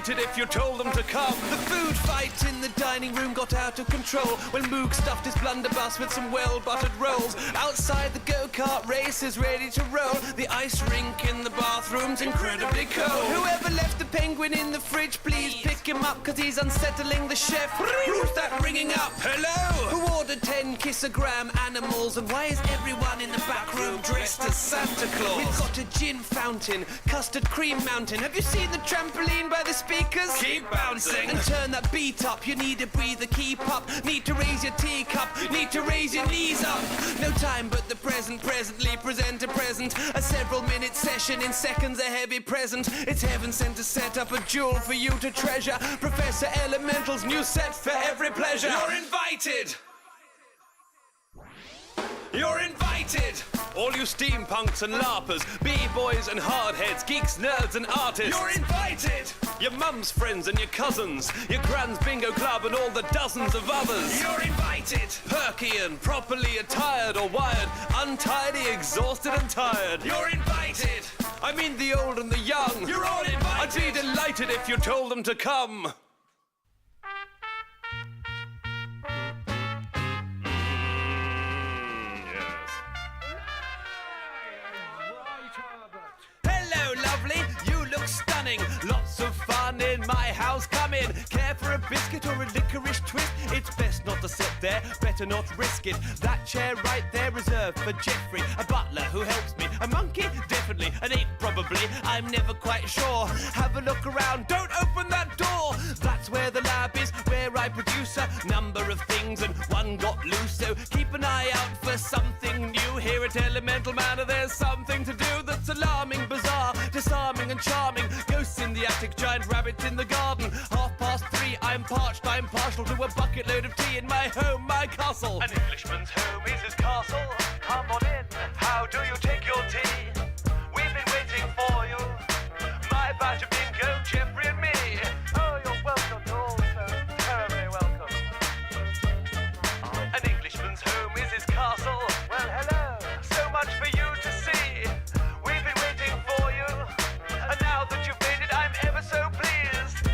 delighted if you told them to come. The food fight in the dining room got out of control when Moog stuffed his blunderbuss with some well-buttered rolls. Outside the go-kart race is ready to roll. The ice rink in the bathroom's incredibly cold. Whoever left the penguin in the fridge, please pick him up, cause he's unsettling the chef. Who's that ringing up? Hello? Who ordered 10 kissogram animals, and why is everyone in the back room dressed as Santa Claus? We've got a gin fountain, custard cream mountain. Have you seen the trampoline by the speakers? Keep bouncing and turn that beat up. You need a breather, keep up. Need to raise your teacup, need to raise your knees up. No time but the present, presently present a present. A several-minute session in seconds, a heavy present. It's heaven sent to set up a jewel for you to treasure. Professor Elemental's new set for every pleasure. You're invited! You're invited! All you steampunks and larpers, b-boys and hardheads, geeks, nerds and artists. You're invited! Your mum's friends and your cousins, your grand's bingo club and all the dozens of others. You're invited! Perky and properly attired or wired, untidy, exhausted and tired. You're invited! I mean the old and the young. You're all invited! I'd be delighted if you told them to come. Stunning, lots of fun in my house, come in. Care for a biscuit or a licorice twist? It's best not to sit there, better not risk it. That chair right there reserved for Jeffrey, a butler who helps me. A monkey? Definitely. An ape? Probably. I'm never quite sure. Have a look around, don't open that door. That's where the lab is, where I produce a number of things and one got loose. So keep an eye out for something new. Here at Elemental Manor there's something to do that's alarming, bizarre, disarming and charming. Ghosts in the attic, giant rabbits in the garden. 3:30, I'm parched, I'm partial to a bucket load of tea in my home, my castle. An Englishman's home is his castle. Come on in, how do you take your tea? We've been waiting for you. My badge of bingo, Jeffrey and me. Oh, you're welcome, you're all so terribly welcome. An Englishman's home is his castle. Well, hello, so much for you to see. We've been waiting for you. And now that you've made it, I'm ever so pleased.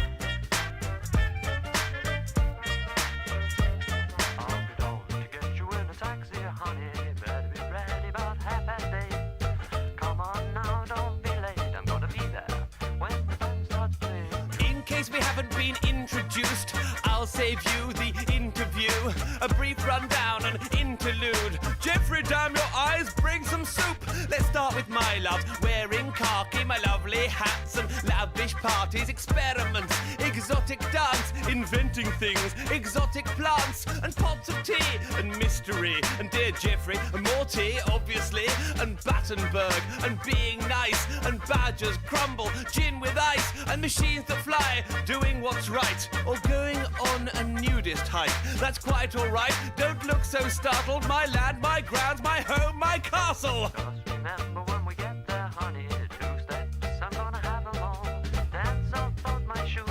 I'll be down to get you in a taxi, honey. Better be ready about 8:30. Come on now, don't be late. I'm gonna be there when the band starts playing. In case we haven't been introduced, I'll save you the interview. A brief rundown, an interlude. Jeffrey, damn your eyes, bring some soup. Let's start with my love, wearing khaki, my lovely hats and lavish parties, experiments, exotic dance, inventing things, exotic plants, and pots of tea, and mystery, and dear Jeffrey, more tea, obviously, and Battenberg, and being nice, and badgers crumble, gin with ice, and machines that fly, doing what's right, or going on a nudist hike. That's quite alright, don't look so startled, my land, my grounds, my home, my castle. Just remember when we get there, honey, 2 steps, I'm gonna have them all. Dance off both my shoes,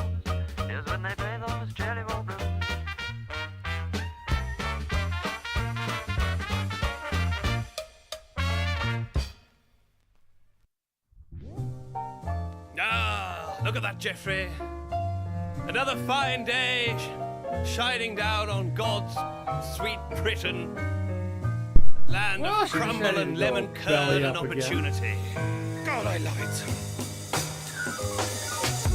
here's when they play those Jelly Roll Blues. Ah, look at that, Jeffrey. Another fine day, shining down on God's sweet Britain. Land of crumble and lemon curd and opportunity. God, I love it.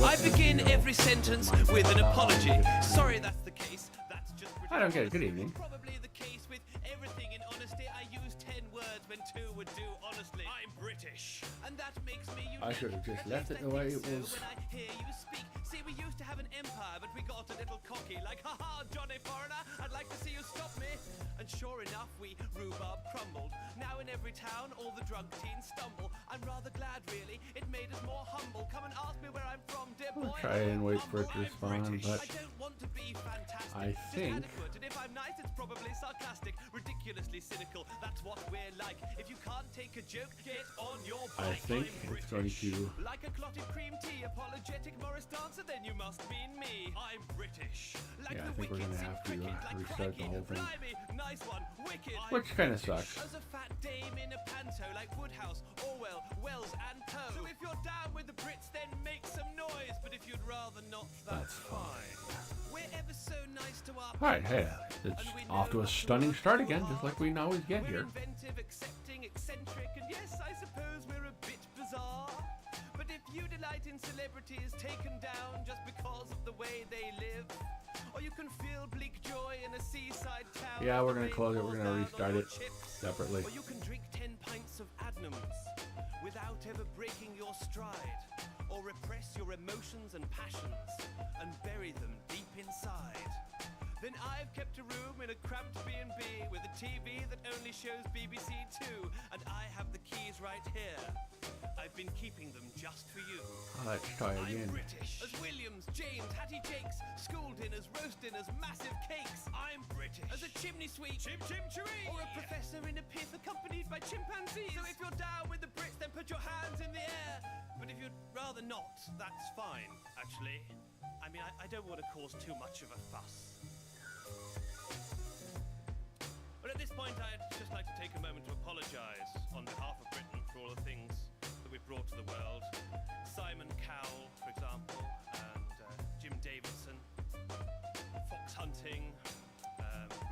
I begin every sentence with an apology. Sorry that's the case. That's just I don't get it. Good evening. probably the case with everything in honesty. I use 10 words when 2 would do honestly. I'm British. And that makes me unique. I should have just left it the way it was. When I hear you speak. See, we used to have an empire, but we got a little cocky. Like, haha, Johnny Foreigner, I'd like to see you stop me. And sure enough, we rhubarb crumbled. Now in every town, all the drug teens stumble. I'm rather glad, really. It made us more humble. Come and ask me where I'm from, dear boy. I'll try and wait for it to respond, but I don't want to be fantastic. I think And if I'm nice, it's probably sarcastic, ridiculously cynical. That's what we're like. If you can't take a joke, get on your bike. I think it's going to. Like a clotted cream tea, apologetic Morris dancer, then you must mean me. I'm British. Like Yeah, I the think we're wickets gonna in have to cricket, like restart the crikey. whole thing. Blimey, nice one, wicked. Which kind of sucks. As a fat dame in a panto, like Woodhouse, Orwell, Wells, and Poe. So if you're down with the Brits, then make some noise. But if you'd rather not, that's fine. We're ever so nice to our Alright, hey, it's off to a stunning start again, just like we always get here. We're inventive, accepting, eccentric, and yes, I suppose we're a bit bizarre. But if you delight in celebrities taken down just because of the way they live, or you can feel bleak joy in a seaside town. Yeah, we're gonna close it, we're gonna restart it separately. Or you can drink 10 pints of adnams without ever breaking your stride, or repress your emotions and passions and bury them deep inside. Then I've kept a room in a cramped B&B with a TV that only shows BBC Two, and I have the keys right here. I've been keeping them just for you. Let's try again. I'm British. As Williams, James, Hattie Jakes, school dinners, roast dinners, massive cakes. I'm British. As a chimney sweep, chim chim chiree. Or a professor in a pith accompanied by chimpanzees. So if you're down with the Brits, then put your hands in the air. But if you'd rather not, that's fine, actually. I mean, I don't want to cause too much of a fuss. But at this point, I'd just like to take a moment to apologise on behalf of Britain for all the things that we've brought to the world. Simon Cowell, for example, and Jim Davidson, fox hunting.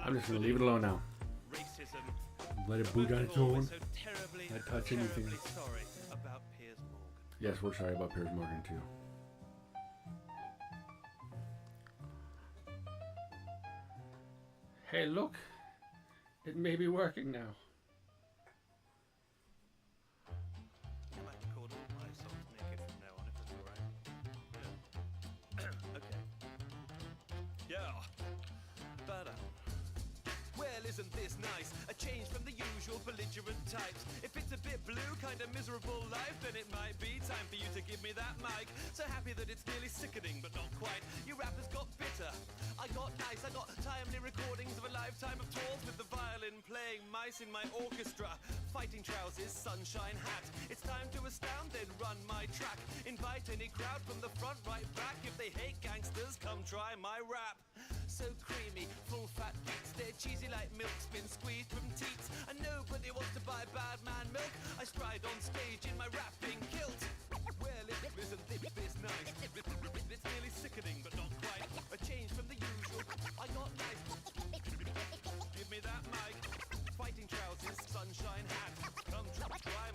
I'm just gonna leave it alone now. Racism. Let it boot on its We're own. so terribly, Not touch anything. terribly sorry about Piers Morgan. Yes, we're sorry about Piers Morgan too. Hey, look. It may be working now. I might record all my songs naked from now on, if that's alright. Yeah. Okay. Yeah. Better. Well, isn't this nice? A change from the usual belligerent types. If it's a bit blue, kind of miserable life, then it might be time for you to give me that mic. So happy that it's nearly sickening, but not quite. You rappers got bitter. I got nice. I got timely recordings of a lifetime of tours with the violin playing mice in my orchestra. Fighting trousers, sunshine hat. It's time to astound, then run my track. Invite any crowd from the front, right back. If they hate gangsters, come try my rap. So creamy, full fat beats. They're cheesy like milk, been squeezed from teats. And nobody wants to buy bad man milk. I stride on stage in my rapping kilt. Well, isn't this nice? It's nearly sickening, but not quite. A change from the usual. I got nice. Give me that mic. Fighting trousers, sunshine hat. Come try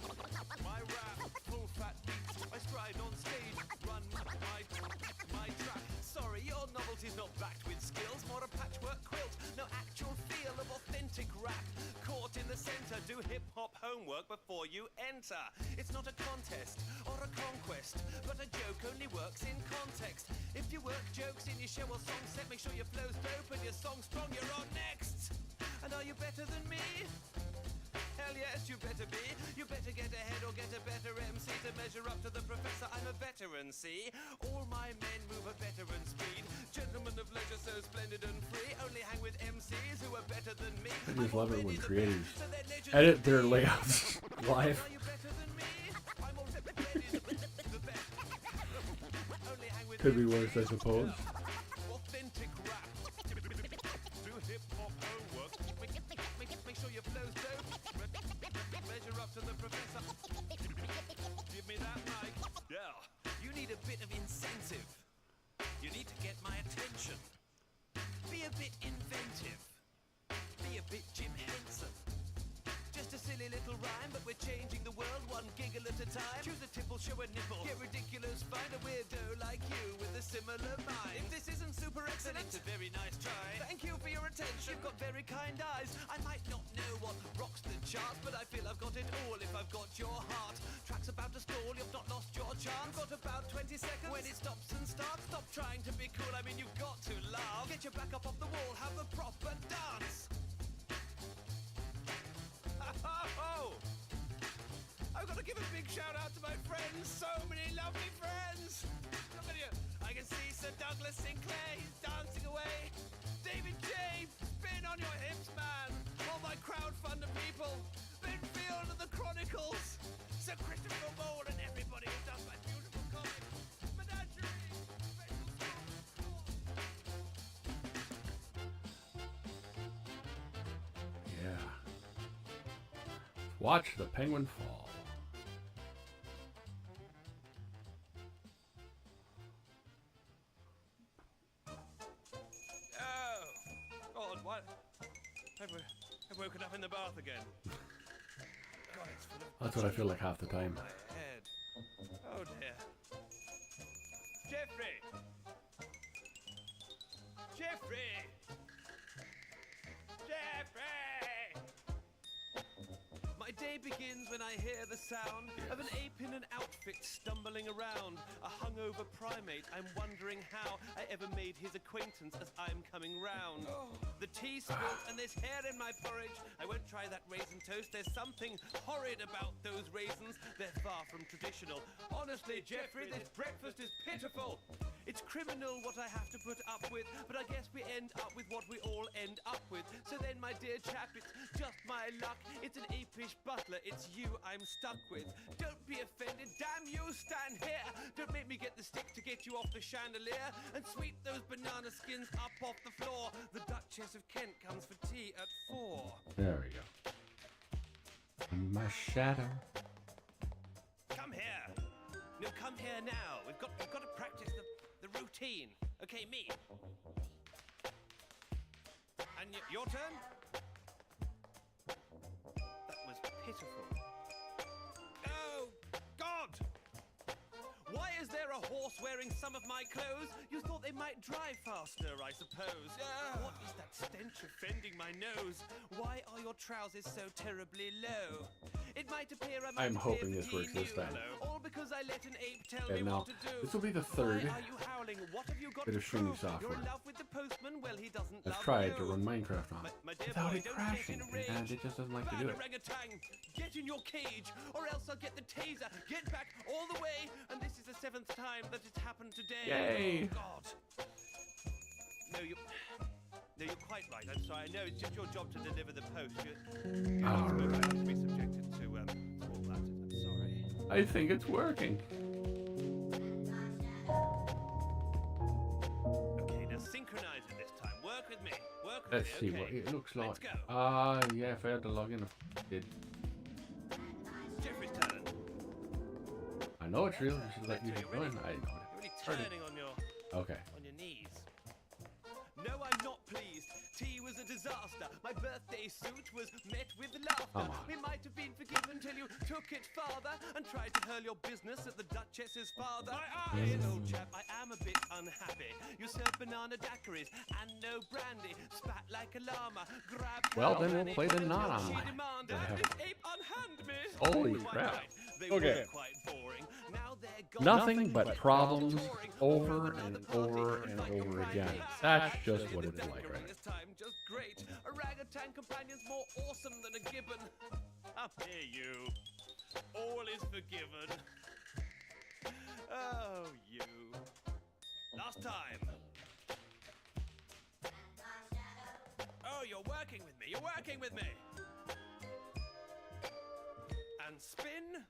my rap. Full fat beats. I stride on stage. Run my track. Sorry, your novelty's not backed with skills. More a patchwork quilt. No actual feel of authentic rap. Caught in the center. Do hip-hop homework before you enter. It's not a contest or a conquest, but a joke only works in context. If you work jokes in your show or song set, make sure your flow's dope and your song's strong. You're on next. And are you better than me? Hell yes, you better be. You better get ahead or get a better MC to measure up to the professor. I'm a veteran, see? All my men move at veteran speed. Gentlemen of leisure so splendid and free. Only hang with MCs who are better than me. I just love it when creators edit their layouts live. Are you better than me? I'm already the best. Only hang with Could be worse, I suppose. authentic rap. Do hip-hop homework. Make sure your flow's dope. Measure up to the professor. Give me that mic. Yeah. You need a bit of incentive. You need to get my attention. Be a bit inventive. Be a bit Jim Henson. Just a silly little rhyme, but we're changing the world one giggle at a time. Choose a tipple, show a nipple. Get ridiculous, find a weirdo like you with a similar mind. If this isn't super excellent, it's a very nice try. Thank you for your attention. You've got very kind eyes. I might not know what rocks the charts, but I feel I've got it all if I've got your heart. Track's about to stall, you've not lost your chance. Got about 20 seconds. When it stops and starts, stop trying to be cool. I mean, you've got to laugh. Get your back up off the wall, have a proper dance. Oh! I've got to give a big shout out to my friends, so many lovely friends. Look at you. I can see Sir Douglas Sinclair, he's dancing away. David J, spin on your hips, man. All my crowdfunder people, Ben Field of the Chronicles, Sir Christopher Mole, and everybody who does my beautiful comic. Menagerie, special school. Yeah. Watch the penguin fall. What? I've woken up in the bath again. God, it's full of That's what I feel like half the time. my head. Oh dear. Jeffrey! Jeffrey! Jeffrey! My day begins when I hear the sound of an ape in an outfit stumbling around. A hungover primate, I'm wondering how I ever made his acquaintance as I'm coming round. The tea spilled and there's hair in my porridge. I won't try that raisin toast, there's something horrid about those raisins. They're far from traditional. Honestly, Jeffrey, this breakfast is pitiful. It's criminal what I have to put up with, but I guess we end up with what we all end up with. So then, my dear chap, it's just my luck. It's an apish butler, it's you I'm stuck with. Don't be offended, damn you, stand here. Don't make me get the stick to get you off the chandelier and sweep those banana skins up off the floor. The Duchess of Kent comes for tea at 4. There we go. In my shadow. Come here. No, come here now. We've got to practice the routine. Okay, me. And your turn? That was pitiful. Oh, God! Why is there a horse wearing some of my clothes? You thought they might drive faster, I suppose. What is that stench offending my nose? Why are your trousers so terribly low? It might appear I'm hoping this works this time. All because I let an ape tell Okay, me now, what to do. this will be the third Why are you howling? What have you got bit of to streaming prove? software. You're in love with the postman? Well, he doesn't I've love tried you. to run Minecraft on it My dear without boy, it don't crashing, get in a rage. and it just doesn't like to Bad do it. orangutan, get in your cage, or else I'll get the taser. Get back all the way, and this is the 7th time that it's happened today. Yay. Oh, God. No, you're quite right. I'm sorry. I know it's just your job to deliver the post. You're All not supposed right. to be subjected to all that. I'm sorry. I think it's working. Okay, now synchronize it this time. Work with me. Work with Let's me. see Okay. what it looks like. Let's go. Yeah, if I had to log in, I did. Jeffrey's turn. I know it's real. You should let you You're join. really, I you're really started. turning on your Okay. knees. No, I'm not pleased. Tea was a disaster. My birthday suit was met with laughter. Come on. We might have been forgiven till you took it farther and tried to hurl your business at the Duchess's father. My eyes, old chap, I am a bit unhappy. You serve banana daiquiris and no brandy. Spat like a llama. Grabbed Well, her then we'll granny play the until not she online. demanded, That I have- "This ape unhand me." Holy Quite crap. right. They Okay. were quite boring. Now they're gone. Nothing but Went problems touring over another and party. over It's and like a over brand again. new That's fad. just Show what you it's the like, decorating right? this time, just great. Orangutan companion's more awesome than a gibbon. Up here, you. All is forgiven. Oh, you. Last time. Oh, you're working with me. You're working with me. And spin.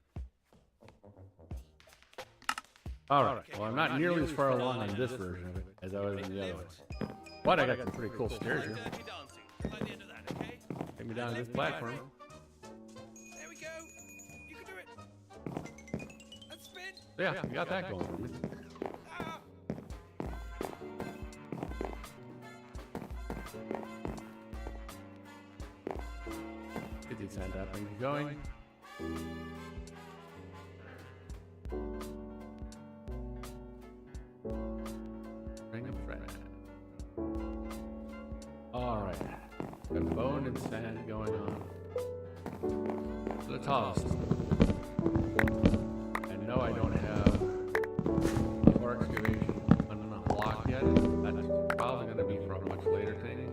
Alright, well, I'm not nearly as far along on this version of it as I was in the other one. But I got some pretty cool stairs here. Dirty dancing. By the end of that, okay? Take me down to this platform. There we go. You can do it. And spin. Yeah, we got that going for me. Ah. Get these hand up and going. Ring of thread. Alright. Got bone and sand going on. To the tallest. And no, I don't have core excavation unlocked yet. That's probably going to be for a much later thing.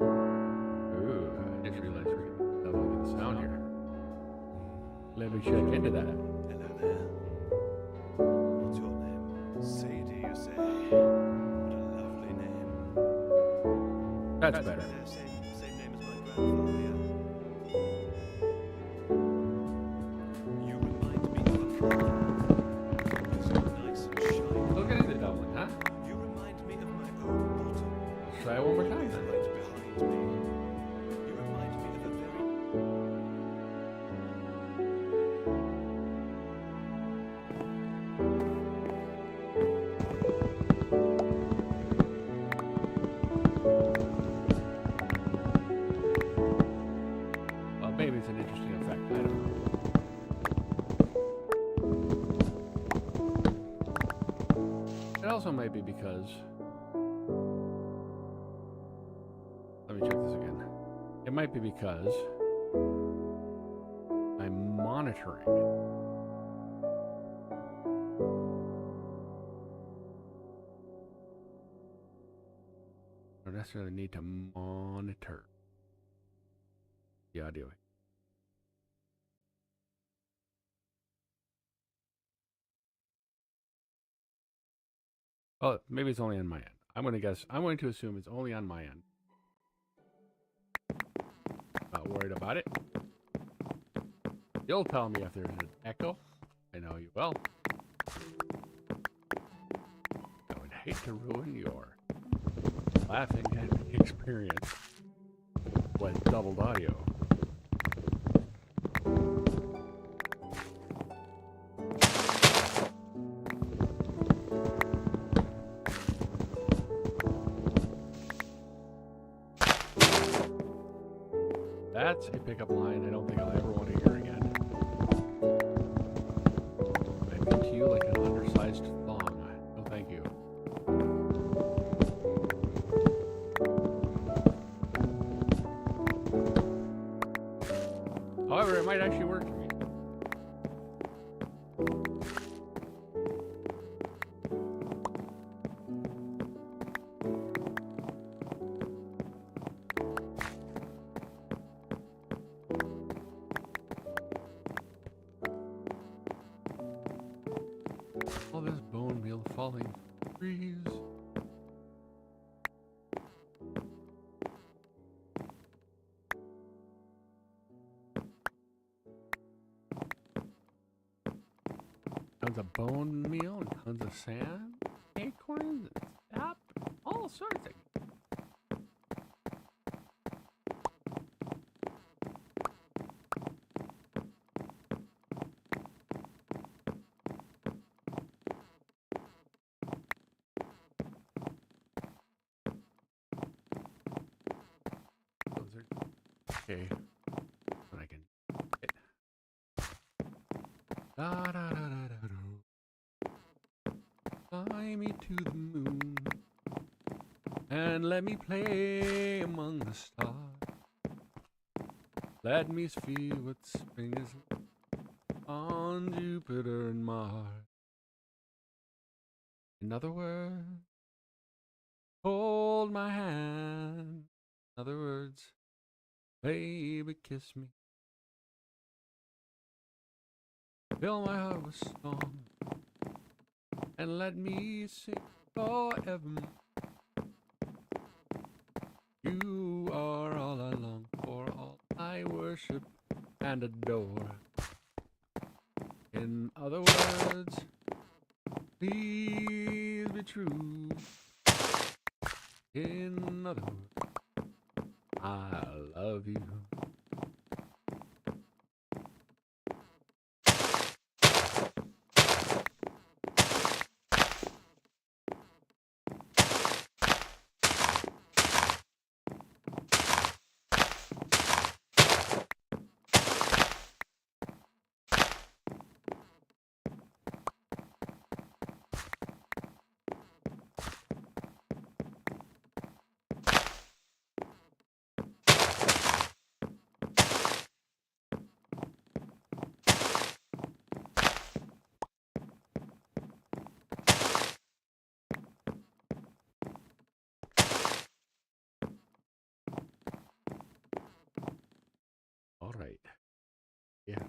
Ooh, I just realized we can double get the sound here. Let me check into that. Hello there. What's your name? Sadie, you say. What a lovely name. That's better. Yeah, same name as my grandfather, yeah. You remind me of a car. So nice and shiny. Still getting the doubling, huh? You remind me of my own bottom. Let's try it one more time Right then. behind me. You remind me of a very... also might be because... Let me check this again. It might be because I'm monitoring. I don't necessarily need to monitor the audio. Oh, maybe it's only on my end. I'm going to assume it's only on my end. Not worried about it. You'll tell me if there's an echo. I know you will. I would hate to ruin your laughing experience with doubled audio. That's a pickup line I don't think I'll ever want to hear again. I've been to you like an undersized thong. No, thank you. However, it might actually work for me. All this bone meal falling from trees. Tons of bone meal and tons of sand, acorns, and sap, all sorts of. Those are okay. When I can hit. Da da da da da do. Fly me to the moon and let me play among the stars. Let me see what spring is like on Jupiter and Mars. In other words, hold my hand. In other words, baby, kiss me. Fill my heart with song and let me sing forevermore. You are all I long for, all I worship and adore. In other words, please be true. In other words, I love you. All right. Yeah.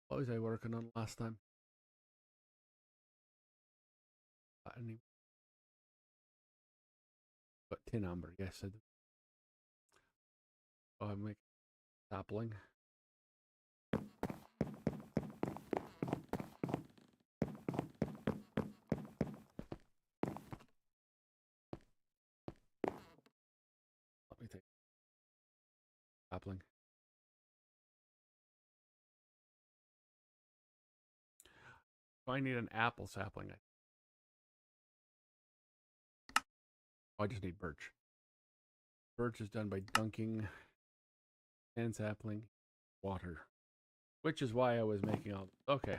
What was I working on last time? But tin amber, yes. Oh, I'm making sapling. Let me take sapling. Oh, I need an apple sapling. Oh, I just need birch. Birch is done by dunking sand sapling, water, which is why I was making all. Okay.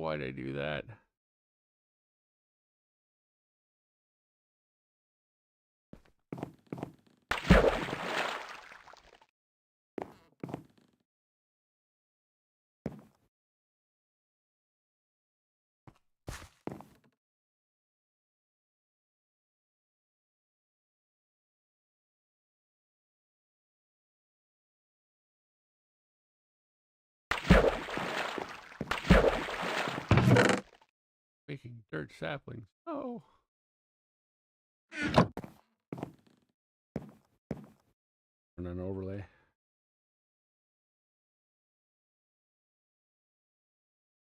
why'd I do that? Making dirt saplings. Oh. And an overlay.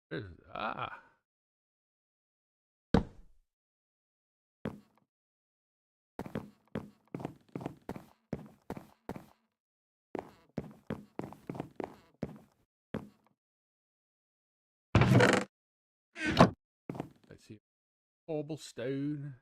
There's, let's see. Cobblestone.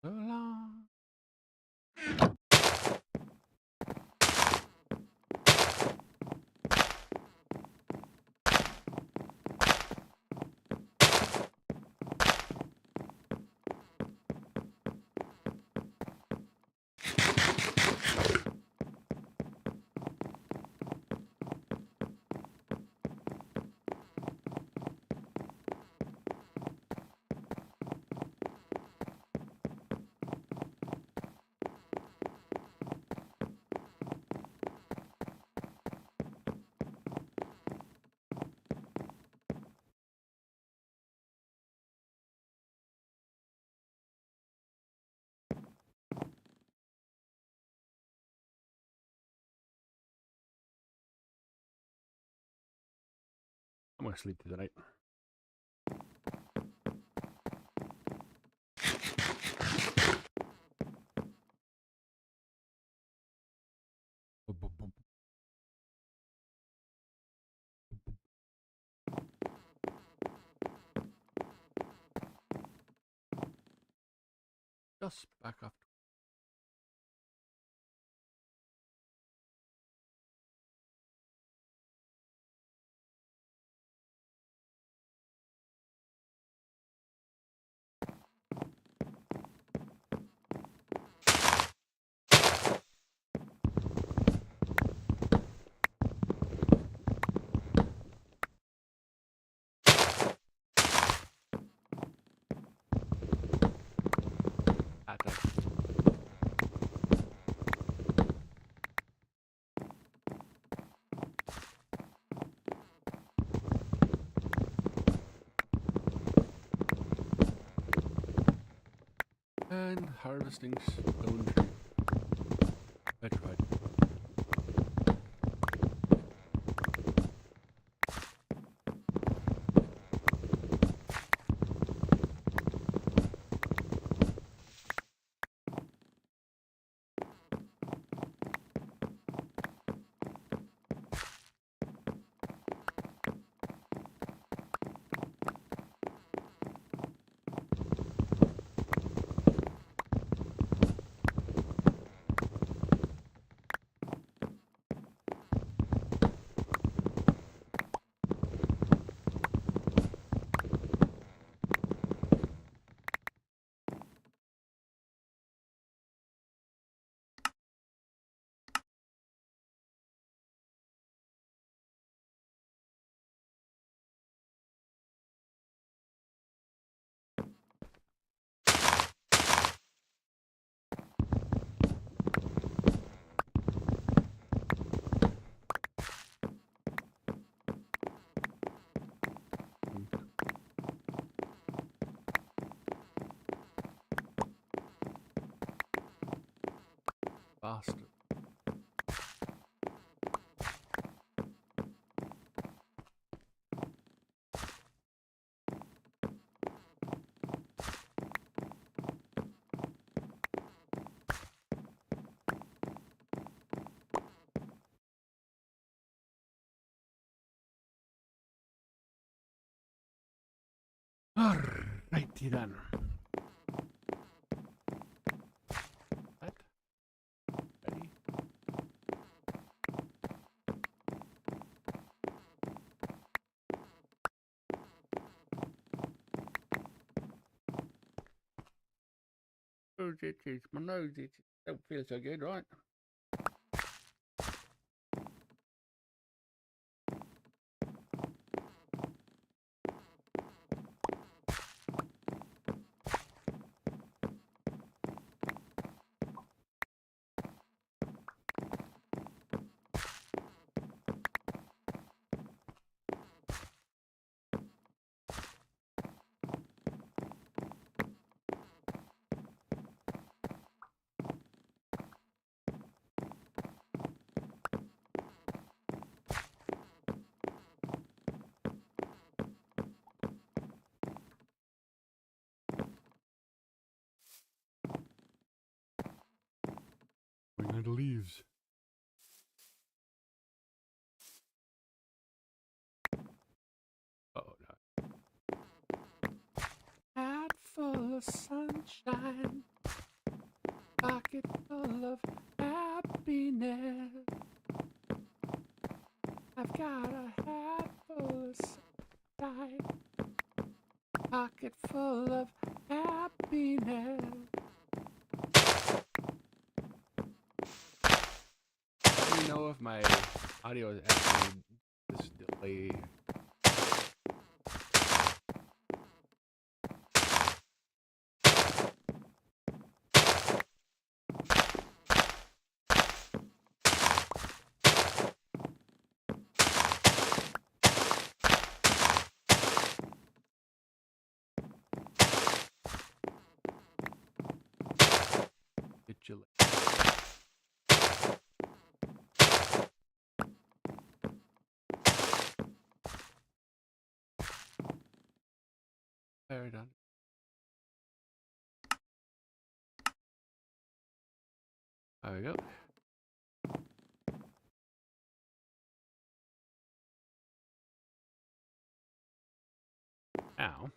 So long. I'm gonna sleep through the night. Just back off. And harvesting stone tree. Petrified. Bastard. Alrighty then. That. Ready? Oh, itches. My nose itches. Don't feel so good, right? Going out of leaves. Oh, no. Hat full of sunshine, pocket full of happiness. I've got a hat full of sunshine, pocket full of happiness. Let me know if my audio is actually this delay. Get you very done. There we go. Now,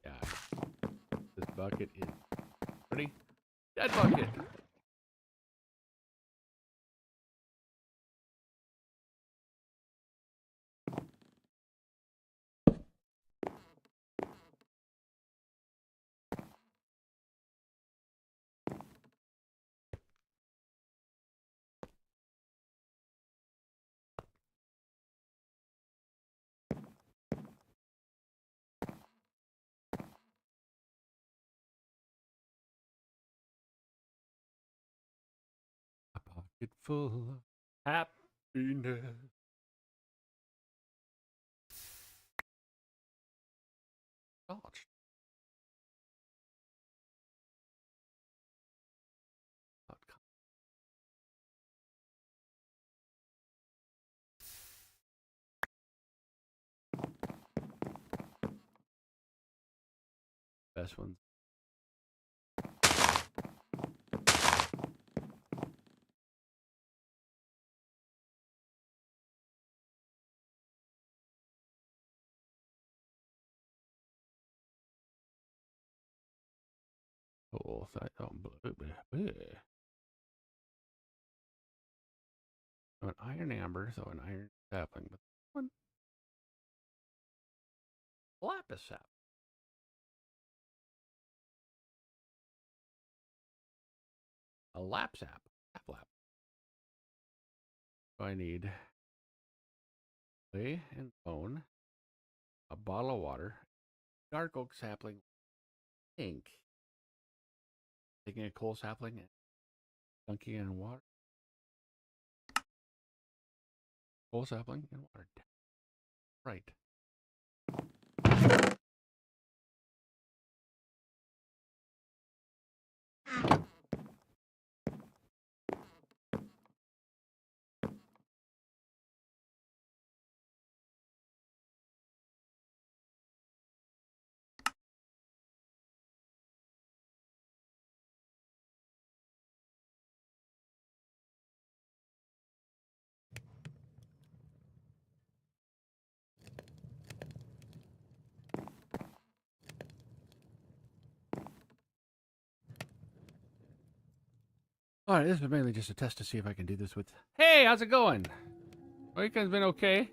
yeah, this bucket is ready. Dead bucket. A pocket full of happiness. Gosh. Best ones. Oh, so an iron amber, so an iron sapling, but one lapis sap. A lap sap. Lap. So I need clay and bone, a bottle of water, dark oak sapling, ink, taking a coal sapling and dunking it in water. Coal sapling and water. Right. All right, this is mainly just a test to see if I can do this with... Hey, how's it going? Weekend's been okay.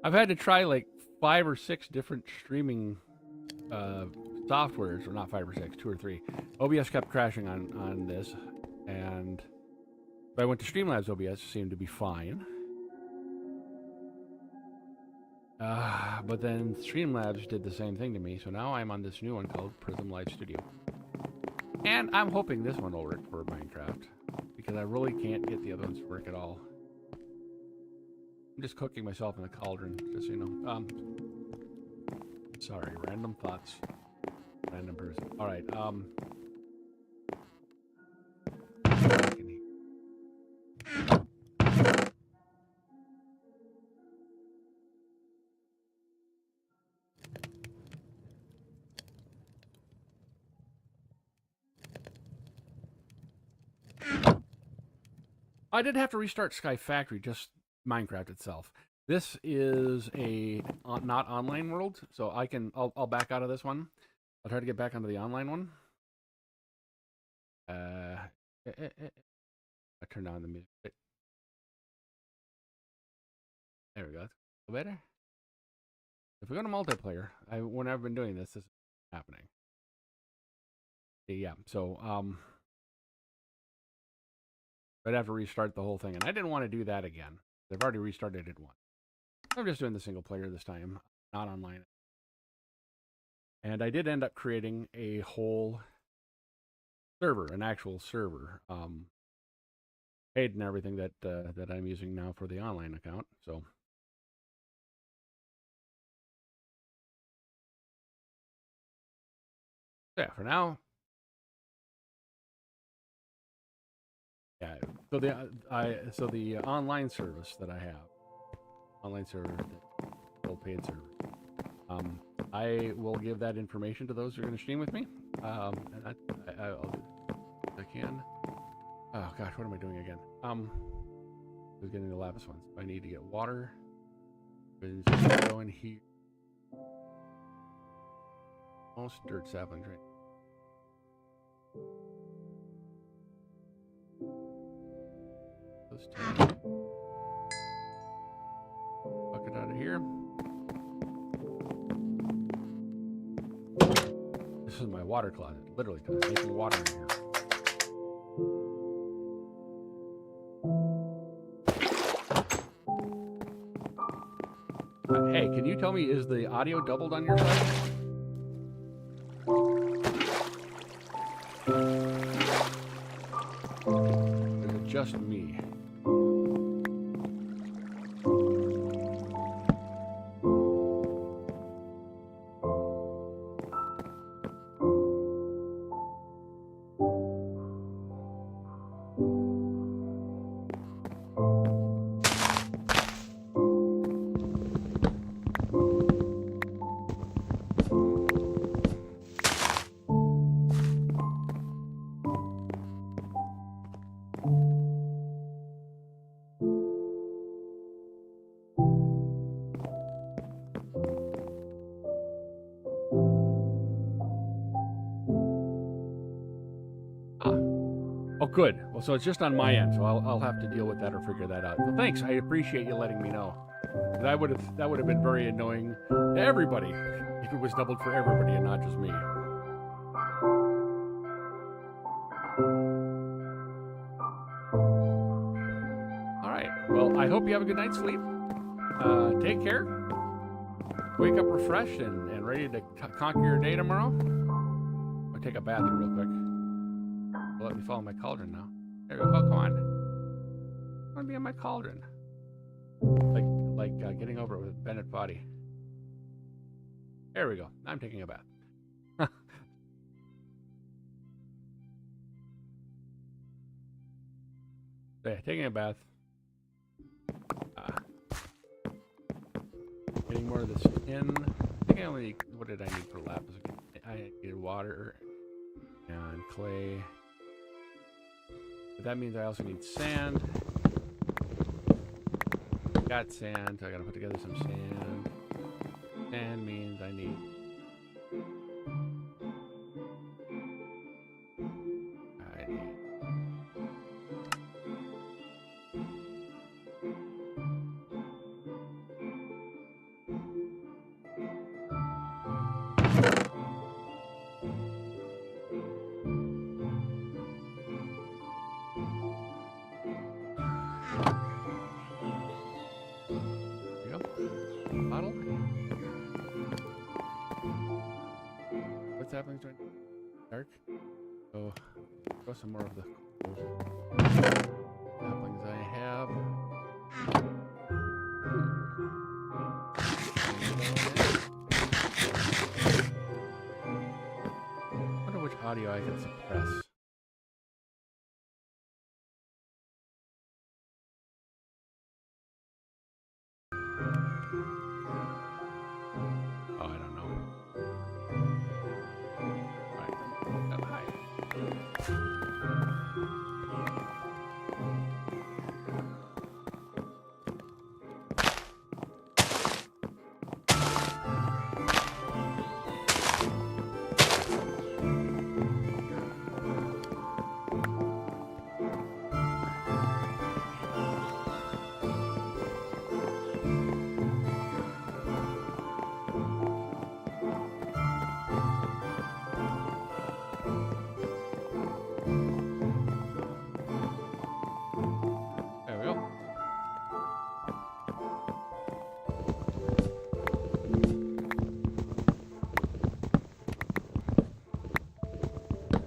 I've had to try like 5 or 6 different streaming softwares, or not 5 or 6, 2 or 3. OBS kept crashing on this, and but I went to Streamlabs OBS, seemed to be fine. But then Streamlabs did the same thing to me, so now I'm on this new one called Prism Live Studio. And I'm hoping this one will work for Minecraft, because I really can't get the other ones to work at all. I'm just cooking myself in the cauldron, just so you know. Sorry, random thoughts. Random person. Alright, I did have to restart Sky Factory, just Minecraft itself. This is a not online world, so I'll back out of this one. I'll try to get back onto the online one. I turned on the music. There we go. That's a little better. If we go to multiplayer, when I've been doing this is happening. Yeah, so I'd have to restart the whole thing, and I didn't want to do that again. They've already restarted it once. I'm just doing the single player this time, not online. And I did end up creating a whole server, an actual server, paid and everything that I'm using now for the online account. So yeah, for now. Yeah. So the online service that I have, online server, full paid server. I will give that information to those who are going to stream with me. And I'll do if I can. Oh gosh, what am I doing again? I was getting the lapis ones. I need to get water. Go in here. Most dirt saplings, right? Those 10. Bucket out of here. This is my water closet, literally, because I'm making water in here. Hey, can you tell me, is the audio doubled on your side? Is it just me? Oh, good. Well, so it's just on my end, so I'll have to deal with that or figure that out. So thanks. I appreciate you letting me know. That would have been very annoying to everybody if it was doubled for everybody and not just me. All right. Well, I hope you have a good night's sleep. Take care. Wake up refreshed and ready to conquer your day tomorrow. I'll take a bath here real quick. Let me follow my cauldron now. There we go. Oh, come on. I want to be in my cauldron. Like getting over it with Bennett body. There we go. I'm taking a bath. Yeah, taking a bath. Getting more of this tin. I think I only need, what did I need for lapis? I needed water and clay. But that means I also need sand. Got sand, so I gotta put together some sand. Sand means I need saplings right now. Dark. So throw some more of the saplings I have. I wonder which audio I can suppress. Oh, I don't know. All right. Hi. There we go.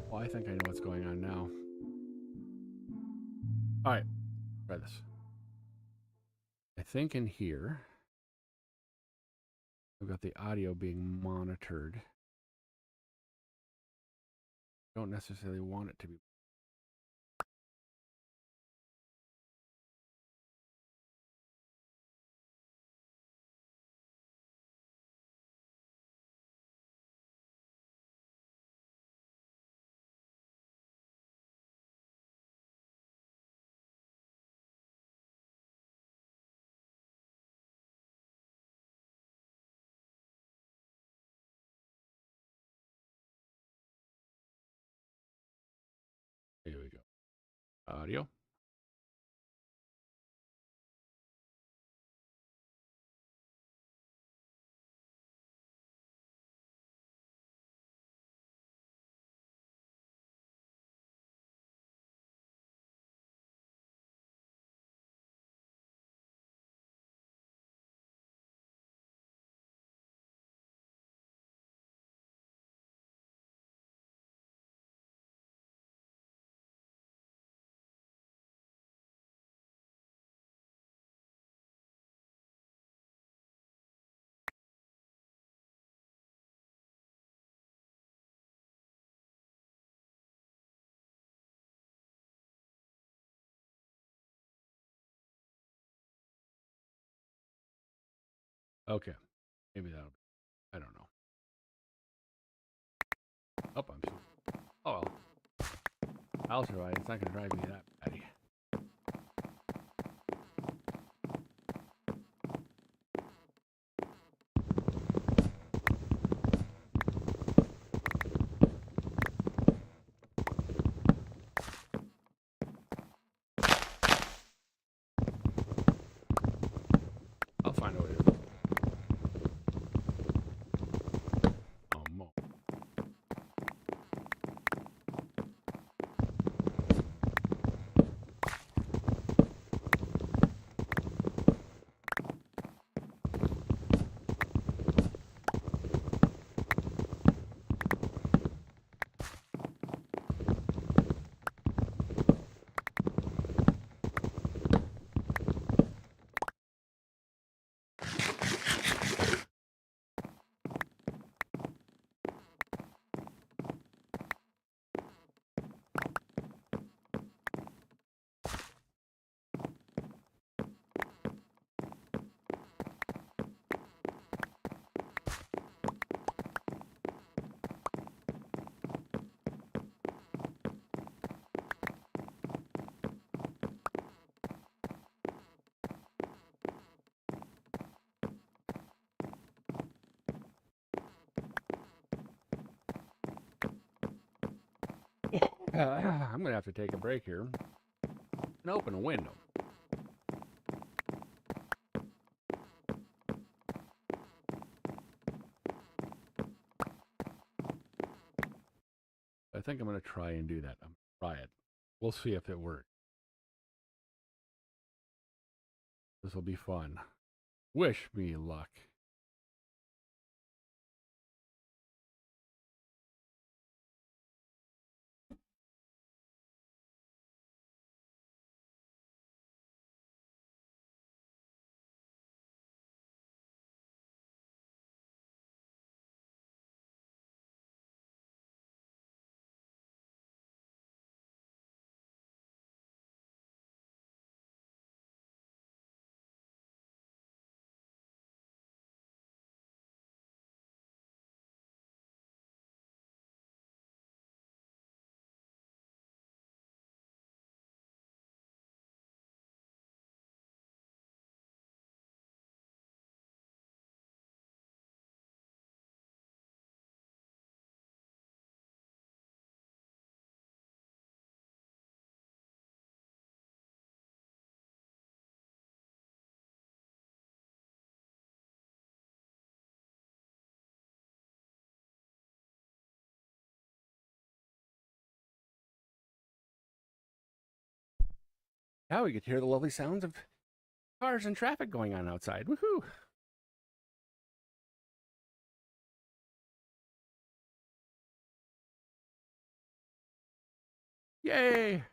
Well, I think I know what's going on now. All right, try this. I think in here, we've got the audio being monitored. Don't necessarily want it to be. Here we go. Audio. Okay. Maybe that'll be. I don't know. Oh, I'm so. Oh well. I'll survive. It's not going to drive me that batty. I'll find a way to. Oh, mo. I'm going to have to take a break here and open a window. I think I'm going to try and do that. I'm going to try it. We'll see if it works. This will be fun. Wish me luck. Now we get to hear the lovely sounds of cars and traffic going on outside. Woohoo! Yay!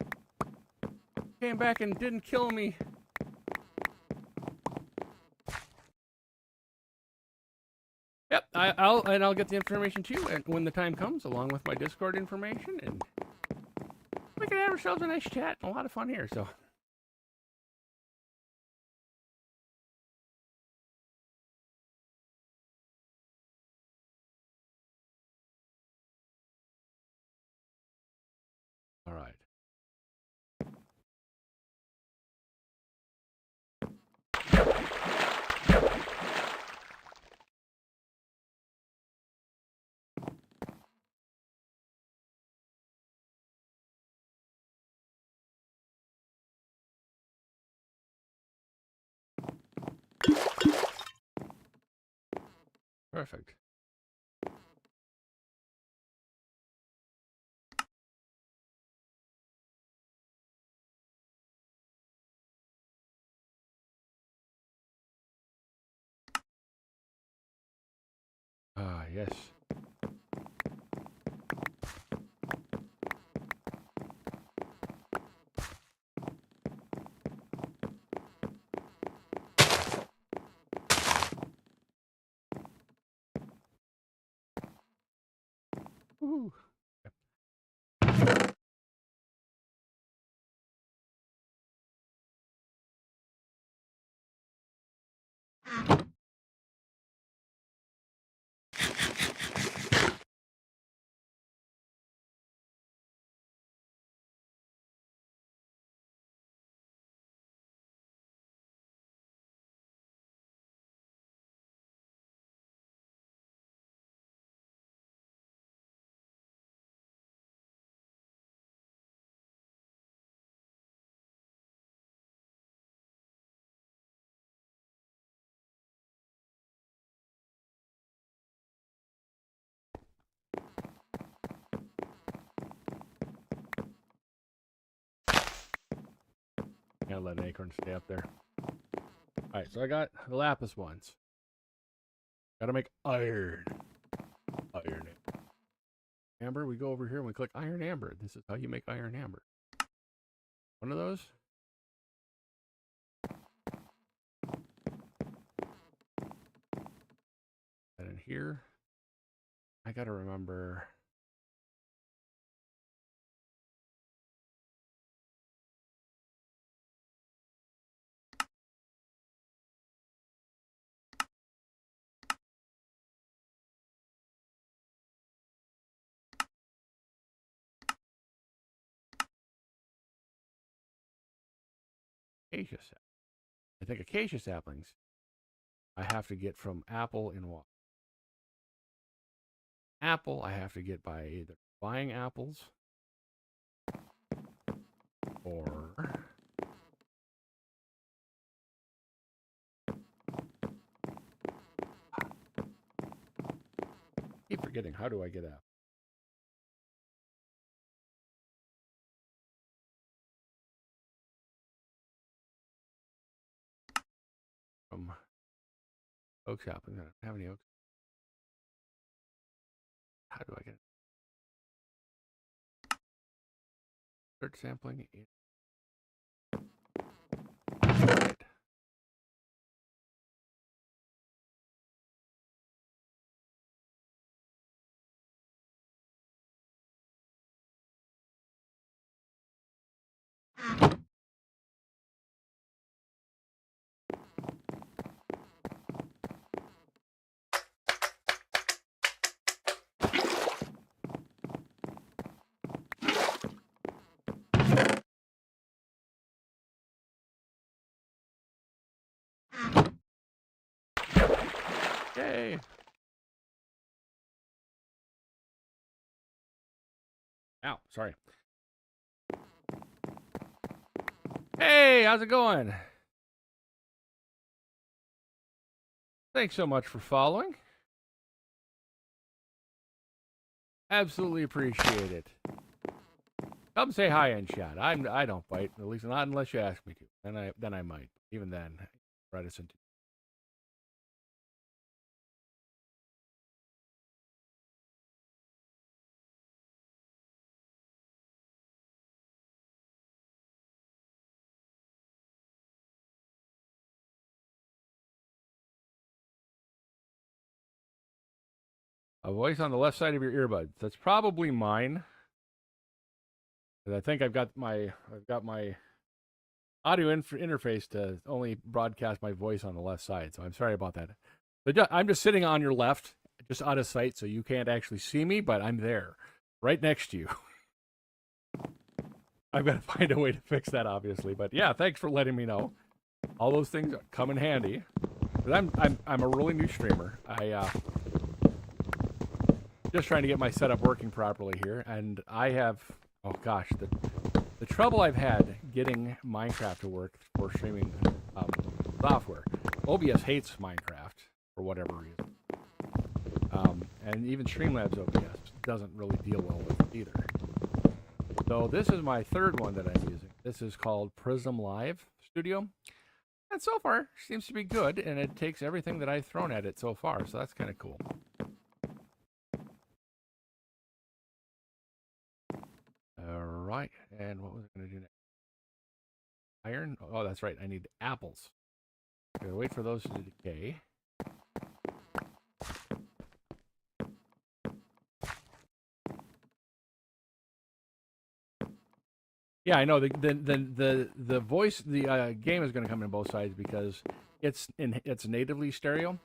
Came back and didn't kill me. Yep, I'll get the information to you when the time comes, along with my Discord information, and we can have ourselves a nice chat. A lot of fun here. So, all right. Perfect. Ah, yes. Woohoo. Can't let an acorn stay up there. All right, so I got the lapis ones. Gotta make iron. Iron amber. We go over here and we click iron amber. This is how you make iron amber. One of those. And in here, I gotta remember. Acacia sap. I think acacia saplings I have to get from apple in water. Apple I have to get by either buying apples or keep forgetting, how do I get apple? From oak saplings. I don't have any oak. How do I get it? Search sampling. Right. Yay! Ow, sorry. Hey, how's it going? Thanks so much for following. Absolutely appreciate it. Come say hi in chat. I don't bite, at least not unless you ask me to. Then I might. Even then, reticent. A voice on the left side of your earbuds. That's probably mine. I think I've got my audio interface to only broadcast my voice on the left side. So I'm sorry about that. But I'm just sitting on your left, just out of sight, so you can't actually see me, but I'm there, right next to you. I've got to find a way to fix that, obviously. But yeah, thanks for letting me know. All those things come in handy. But I'm a really new streamer. I just trying to get my setup working properly here, and I have, oh gosh, the trouble I've had getting Minecraft to work for streaming software. OBS hates Minecraft for whatever reason, and even Streamlabs OBS doesn't really deal well with it either. So this is my third one that I'm using. This is called Prism Live Studio, and so far seems to be good, and it takes everything that I've thrown at it so far, so that's kind of cool. All right, and what was I going to do next? Iron? Oh, that's right. I need apples. Gotta wait for those to decay. Yeah, I know the voice, the game is going to come in both sides because it's natively stereo,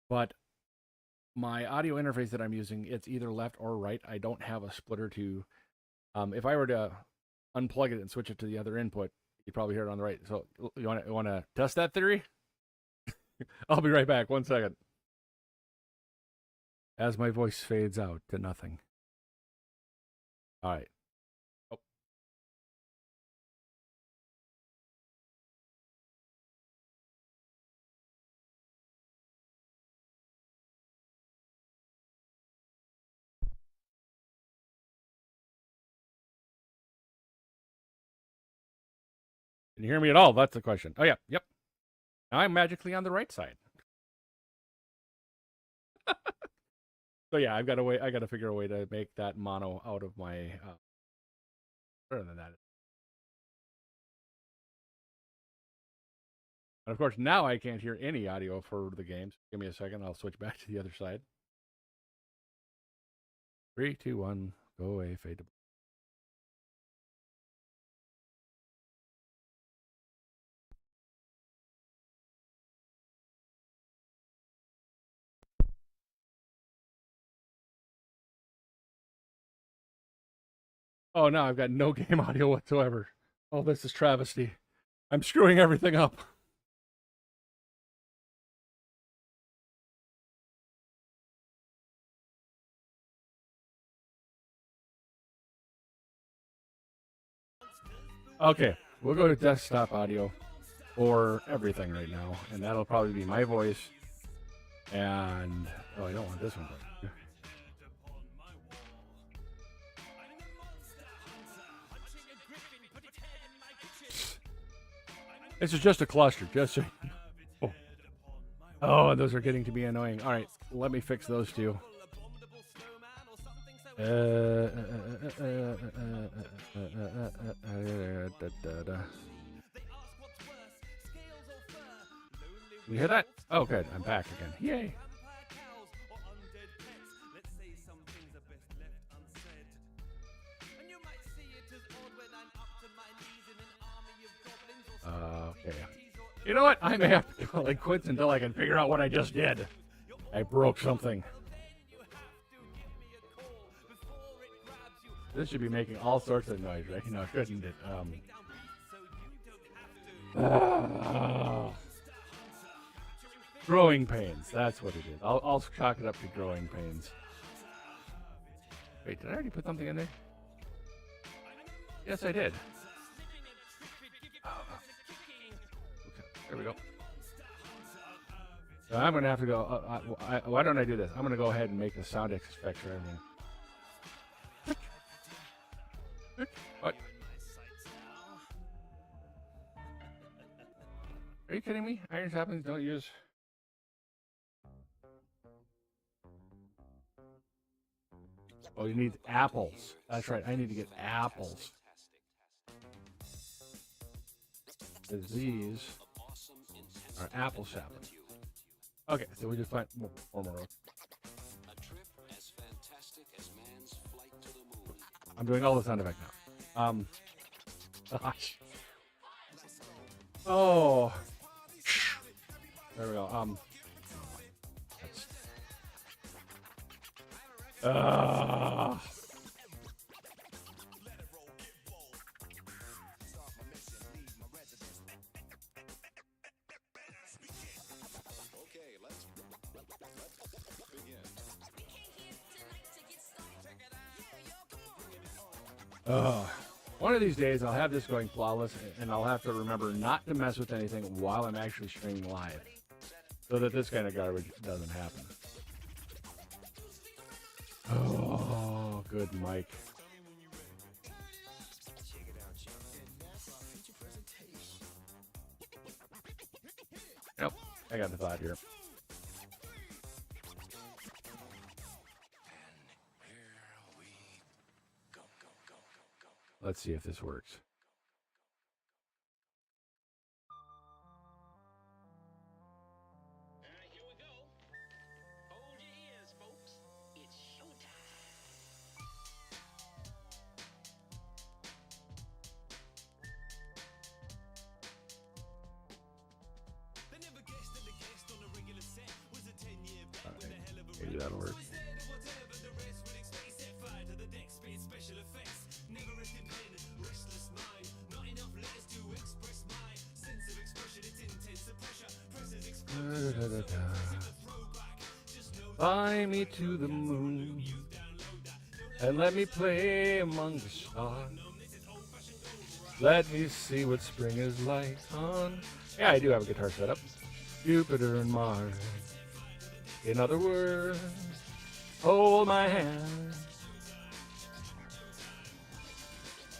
but my audio interface that I'm using, it's either left or right. I don't have a splitter to. If I were to unplug it and switch it to the other input, you'd probably hear it on the right. So you want to test that theory? I'll be right back. 1 second. As my voice fades out to nothing. All right. Oh. Can you hear me at all? That's the question. Oh, yeah. Yep. Now I'm magically on the right side. So yeah, I got to figure a way to make that mono out of my better than that. And of course, now I can't hear any audio for the games. Give me a second. I'll switch back to the other side. 3, 2, 1. Go away. Fade to black. Oh, no, I've got no game audio whatsoever. Oh, this is travesty. I'm screwing everything up. Okay, we'll go to desktop audio for everything right now, and that'll probably be my voice. And oh, I don't want this one. This is just a cluster, just so. Oh, those are getting to be annoying. All right, let me fix those two. You hear that? Oh, good. I'm back again. Yay. Okay. You know what? I may have to call it quits until I can figure out what I just did. I broke something. This should be making all sorts of noise right now, shouldn't it? Growing pains. That's what it is. I'll chalk it up to growing pains. Wait, did I already put something in there? Yes, I did. Okay, there we go. So I'm going to have to go. Why don't I do this? I'm going to go ahead and make the sound effects for everything. What? Are you kidding me? Iron saplings don't use... Oh, you need apples. That's right. I need to get apples. Because these are apple saplings. Okay, so we just plant more rows. I'm doing all the sound effect now. Gosh. Oh. There we go. One of these days I'll have this going flawless, and I'll have to remember not to mess with anything while I'm actually streaming live, so that this kind of garbage doesn't happen. Oh, good mic. Yep, I got the thought here. Let's see if this works. Here we go. Hold your ears, folks. It's showtime. They never guessed that the guest on the regular set was a 10-year vet with a hell of a Maybe that'll work. whatever the rest would expect. Set fire to the deck, spit special effects. Never rested pen, restless mind. Not enough letters to express my sense of expression. It's intense pressure. Presses explosion. Fly me to the moon and let me play among the stars. Let me see what spring is like on. Yeah, I do have a guitar set up. Jupiter and Mars. In other words, hold my hand.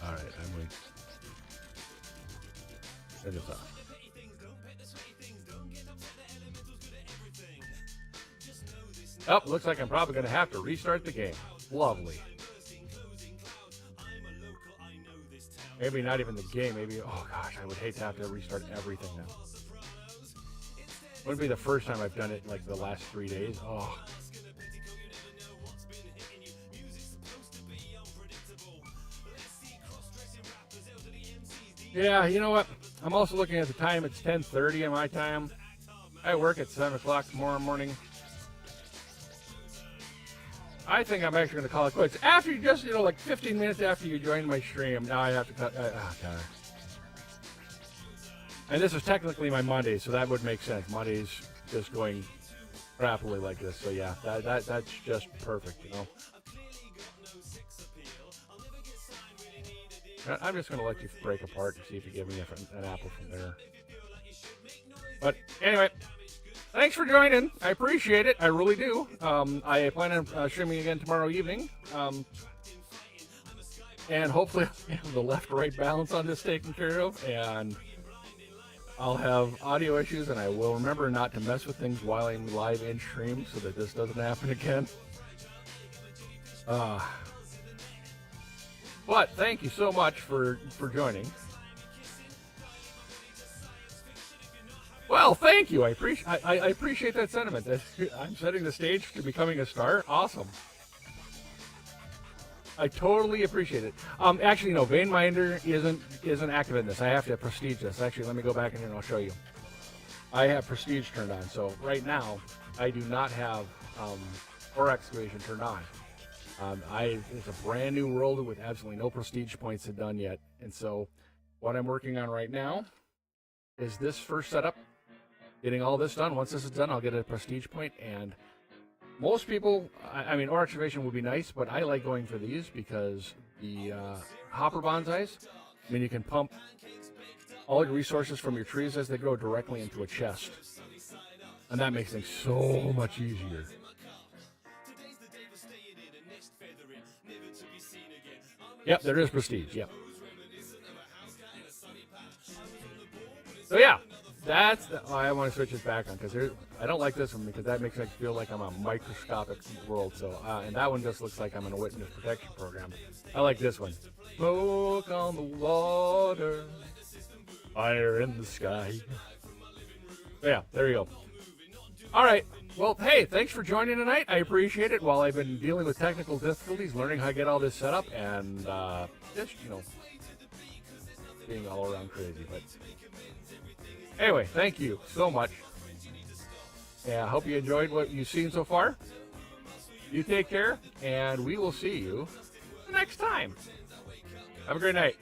All right, I'm waiting. Turn this off. Oh, looks like I'm probably going to have to restart the game. Lovely. Maybe not even the game. Maybe, oh gosh, I would hate to have to restart everything now. Wouldn't be the first time I've done it like the last 3 days. Oh. Yeah, you know what? I'm also looking at the time. It's 10:30 in my time. I work at 7 o'clock tomorrow morning. I think I'm actually going to call it quits. After you just, like 15 minutes after you joined my stream, now I have to cut. God. And this is technically my Monday, so that would make sense. Monday's just going crappily like this. So yeah, that's just perfect, I'm just going to let you break apart and see if you give me an apple from there. But anyway, thanks for joining. I appreciate it. I really do. I plan on streaming again tomorrow evening. And hopefully I'll have the left-right balance on this taken care of. And I'll have audio issues, and I will remember not to mess with things while I'm live in stream so that this doesn't happen again. But thank you so much for joining. Well, thank you. I appreciate that sentiment. I'm setting the stage to becoming a star. Awesome. I totally appreciate it. Actually, no, Veinminder isn't active in this. I have to prestige this. Actually, let me go back in here and I'll show you. I have prestige turned on. So right now, I do not have ore excavation turned on. It's a brand new world with absolutely no prestige points done yet. And so what I'm working on right now is this first setup, getting all this done. Once this is done, I'll get a prestige point. And most people, I mean, ore excavation would be nice, but I like going for these because the hopper bonsais, I mean, you can pump all your resources from your trees as they grow directly into a chest. And that makes things so much easier. Yep, there is prestige, yep. So yeah, that's why I want to switch it back on, because I don't like this one because that makes me feel like I'm a microscopic world. So and that one just looks like I'm in a witness protection program. I like this one. Smoke on the water, fire in the sky. So yeah, there you go. All right. Well, hey, thanks for joining tonight. I appreciate it. While I've been dealing with technical difficulties, learning how to get all this set up, and just being all around crazy. But anyway, thank you so much. Yeah, I hope you enjoyed what you've seen so far. You take care, and we will see you next time. Have a great night.